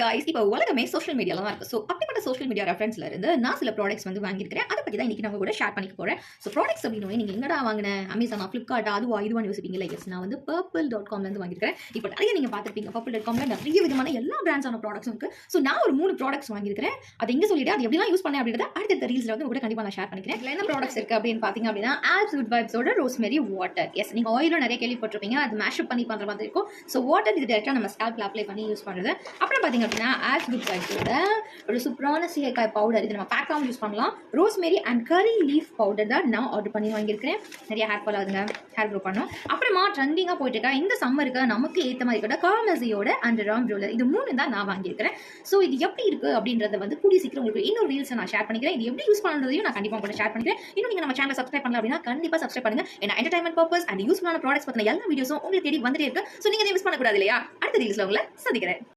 Guys இப்போ உலகமே social மீடியால தான் இருக்கு. ஸோ அப்படிப்பட்ட சோஷியல் மீடியா ரெஃபரன்ஸ்ல இருந்து நான் சில ப்ராடக்ட்ஸ் வந்து வாங்கியிருக்கிறேன். அதை பற்றி தான் இன்னைக்கு நம்ம கூட ஷேர் பண்ணிக்க போறேன். ஸோ ப்ராடக்ட்ஸ் அப்படின்னு நீங்கள் எங்கடா வாங்கினேன், அமேசானா, ஃப்ளிப்கார்ட்டா, அதுவா இதுவான்னு யோசிப்பீங்களா? எஸ், நான் வந்து purple.comலேருந்து வாங்கியிருக்கிறேன். இப்போ நிறைய நீங்கள் பார்த்துருப்பீங்க, purple.comல நிறைய விதமான எல்லா பிராண்ட்ஸான ப்ராடக்ட்ஸும் இருக்கு. ஸோ நான் ஒரு 3 ப்ராடக்ட்ஸ் வாங்கியிருக்கிறேன். அதை எங்கே சொல்லிட்டு அது எப்படிலாம் யூஸ் பண்ணேன் அப்படின்றத அடுத்த ரீல்ஸ்ல வந்து கூட கண்டிப்பாக நான் ஷேர் பண்ணிக்கிறேன். இதில் என்ன ப்ராடக்ட்ஸ் இருக்கு அப்படின்னு பார்த்தீங்க அப்படின்னா Absolute Vibes-ஓட ரோஸ்மெரி வாட்டர். எஸ், நீங்கள் ஆயிலும் நிறைய கேள்விப்பட்டிருப்பீங்க, அது மேஷப் பண்ணி பண்ணுற மாதிரி இருக்கும். ஸோ வாட்டர் இது டேரெக்டாக நம்ம ஸ்கேல்ப்ல அப்ளை பண்ணி யூஸ் பண்ணுறது. அப்புறம் பார்த்தீங்க அப்படின்னா Absolute Vibes-ஓட ஒரு சூப்பரான சீயக்காய் பவுடர், இது நம்ம பேக்காகவும் யூஸ் பண்ணலாம். Rosemary and curry leaf powder தான் நான் ஆர்டர் பண்ணி வாங்கியிருக்கிறேன். நிறைய ஹேர் ஃபால் ஆகுதுங்க, ஹேர் க்ரோ பண்ணும். அப்புறமா ட்ரெண்டிங்காக போயிட்டு இருக்கா இந்த சம்மருக்கு நமக்கு ஏற்ற மாதிரி கூட காமஸியோட அண்டர் ஆர்ம் ரோலர், இது 3 தான் நான் வாங்கியிருக்கிறேன். ஸோ இது எப்படி இருக்கு அப்படின்றத வந்து கூடிய சீக்கிரம் உங்களுக்கு இன்னொரு ரீல்ஸை நான் ஷேர் பண்ணிக்கிறேன். இது எப்படி யூஸ் பண்ணுறதையும் நான் கண்டிப்பாக கூட ஷேர் பண்ணிக்கிறேன். இன்னும் நீங்கள் நம்ம சேனலை சப்ஸ்கிரைப் பண்ணலாம் அப்படின்னா கண்டிப்பாக சப்ஸ்கிரைப் பண்ணுங்க. ஏன்னா என்டர்டைன்மெண்ட் பர்பஸ் அண்ட் யூஸ்ஃபுல்லான ப்ராடக்ட்ஸ் பற்றின எல்லா வீடியோஸும் உங்களுக்கு தேடி வந்துட்டே இருக்கு. ஸோ நீங்கள் மிஸ் பண்ணக்கூடாது இல்லையா? அடுத்த ரீல்ஸில் உங்களை சந்திக்கிறேன்.